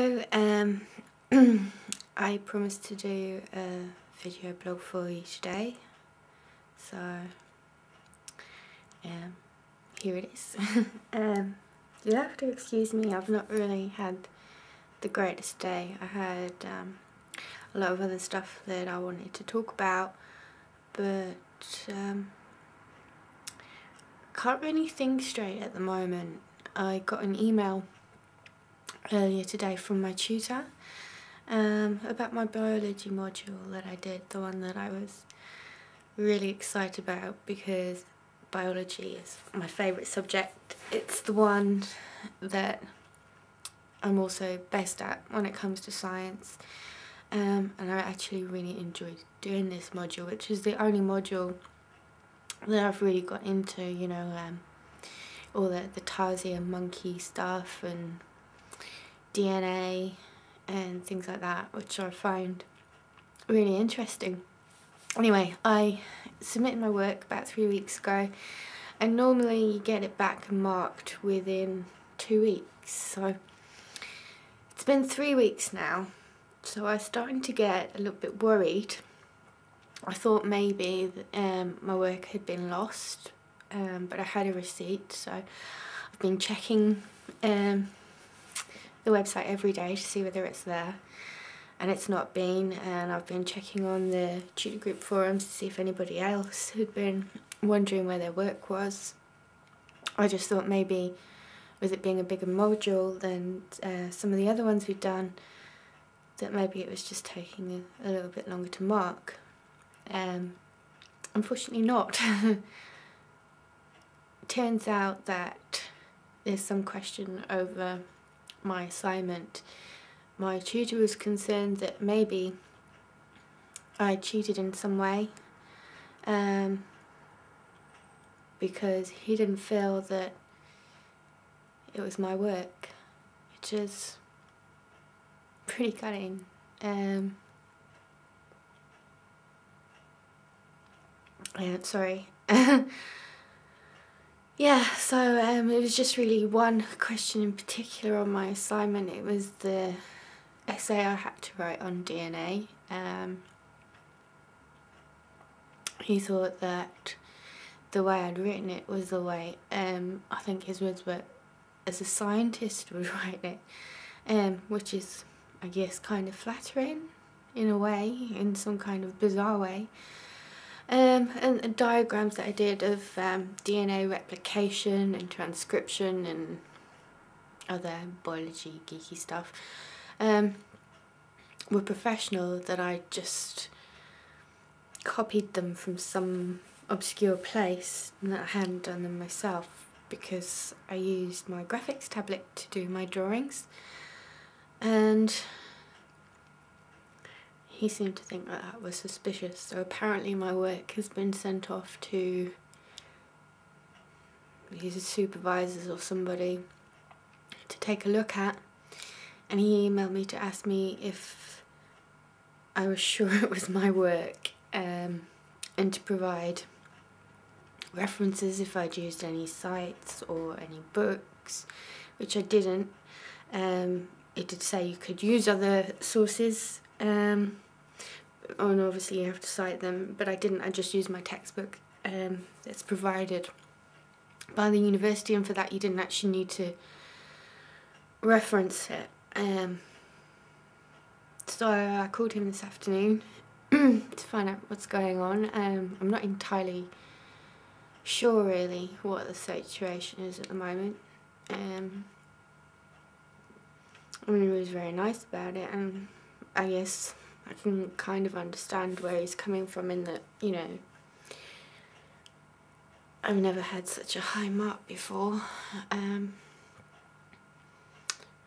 Hello, I promised to do a video blog for you today, so here it is. You'll have to excuse me, I've not really had the greatest day. I had a lot of other stuff that I wanted to talk about, but can't really think straight at the moment. I got an email earlier today from my tutor about my biology module that I did, the one that I was really excited about because biology is my favourite subject. It's the one that I'm also best at when it comes to science, and I actually really enjoyed doing this module, which is the only module that I've really got into, you know, all the Tarsier monkey stuff and DNA and things like that, which I find really interesting. Anyway, I submitted my work about 3 weeks ago, and normally you get it back marked within 2 weeks, so it's been 3 weeks now, so I was starting to get a little bit worried. I thought maybe my work had been lost, but I had a receipt, so I've been checking the website every day to see whether it's there, and it's not been, and I've been checking on the tutor group forums to see if anybody else had been wondering where their work was. I just thought maybe with it being a bigger module than some of the other ones we've done, that maybe it was just taking a little bit longer to mark. Unfortunately not. It turns out that there's some question over my assignment. My tutor was concerned that maybe I cheated in some way, because he didn't feel that it was my work, which is pretty cutting. Sorry. Yeah, so it was just really one question in particular on my assignment. It was the essay I had to write on DNA. He thought that the way I'd written it was the way I think his words were, as a scientist would write it, which is, I guess, kind of flattering in a way, in some kind of bizarre way. And diagrams that I did of DNA replication and transcription and other biology geeky stuff were professional, that I just copied them from some obscure place and that I hadn't done them myself, because I used my graphics tablet to do my drawings, and he seemed to think that that was suspicious. So apparently my work has been sent off to his supervisors or somebody to take a look at, and he emailed me to ask me if I was sure it was my work, and to provide references if I'd used any sites or any books, which I didn't. It did say you could use other sources, and obviously you have to cite them, but I didn't. I just used my textbook that's provided by the university, and for that you didn't actually need to reference it. So I called him this afternoon to find out what's going on. I'm not entirely sure really what the situation is at the moment. I mean, he was very nice about it, and I guess I can kind of understand where he's coming from, in that, you know, I've never had such a high mark before.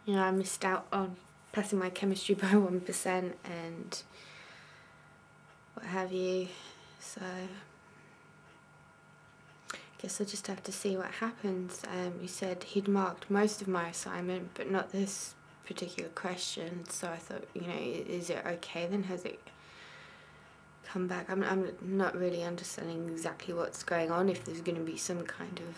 You know, I missed out on passing my chemistry by 1% and what have you, so I guess I'll just have to see what happens. He said he'd marked most of my assignment but not this particular question, so I thought, you know, is it okay then? Has it come back? I'm not really understanding exactly what's going on, if there's going to be some kind of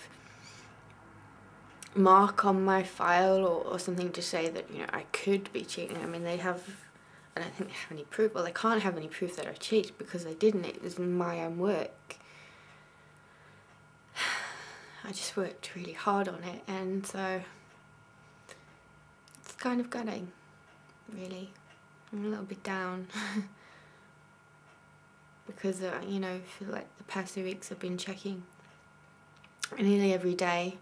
mark on my file or something to say that, you know, I could be cheating. I mean, I don't think they have any proof. Well, they can't have any proof that I cheated because I didn't. It was my own work. I just worked really hard on it, and so it's kind of gutting, really. I'm a little bit down because, you know, for like the past 2 weeks I've been checking nearly every day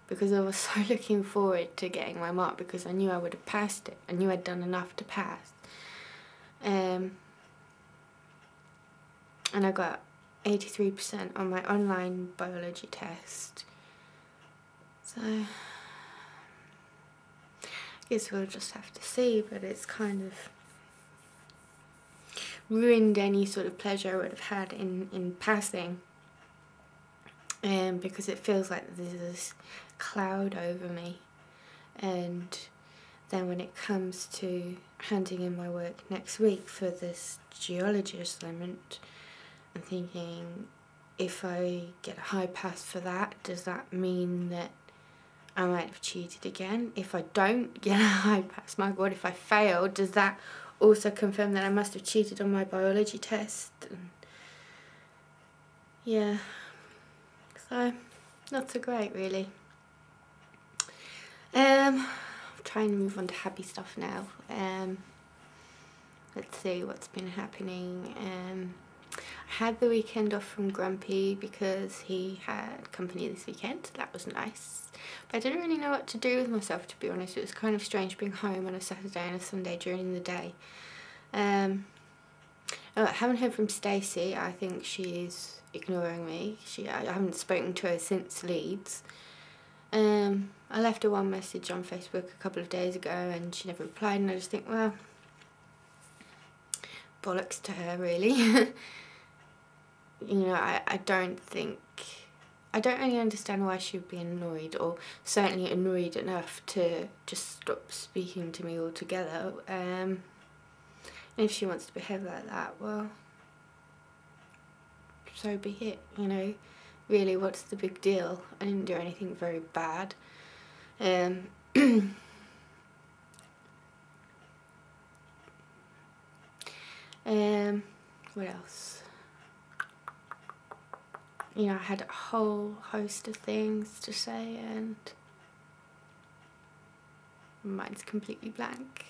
because I was so looking forward to getting my mark because I knew I would have passed it. I knew I'd done enough to pass. And I got 83% on my online biology test. So I guess we'll just have to see, but it's kind of ruined any sort of pleasure I would have had in passing, because it feels like there's this cloud over me, and then when it comes to handing in my work next week for this geology assignment, I'm thinking, if I get a high pass for that, does that mean that I might have cheated again? If I don't get a high pass, my God, if I fail, does that also confirm that I must have cheated on my biology test? And yeah, so not so great, really. I'm trying to move on to happy stuff now. Let's see what's been happening. I had the weekend off from Grumpy because he had company this weekend, so that was nice. But I didn't really know what to do with myself, to be honest. It was kind of strange being home on a Saturday and a Sunday during the day. I haven't heard from Stacey. I think she's ignoring me. I haven't spoken to her since Leeds. I left her one message on Facebook a couple of days ago and she never replied, and I just think, well, bollocks to her, really. You know, I don't really understand why she would be annoyed, or certainly annoyed enough to just stop speaking to me altogether. And if she wants to behave like that, well, so be it, you know. Really, what's the big deal? I didn't do anything very bad. What else? You know, I had a whole host of things to say and mine's completely blank.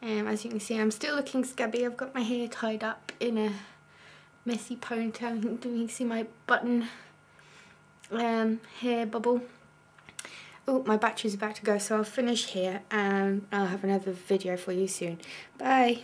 As you can see, I'm still looking scabby. I've got my hair tied up in a messy ponytail. You can see my button hair bubble. Oh, my battery's about to go, so I'll finish here and I'll have another video for you soon. Bye.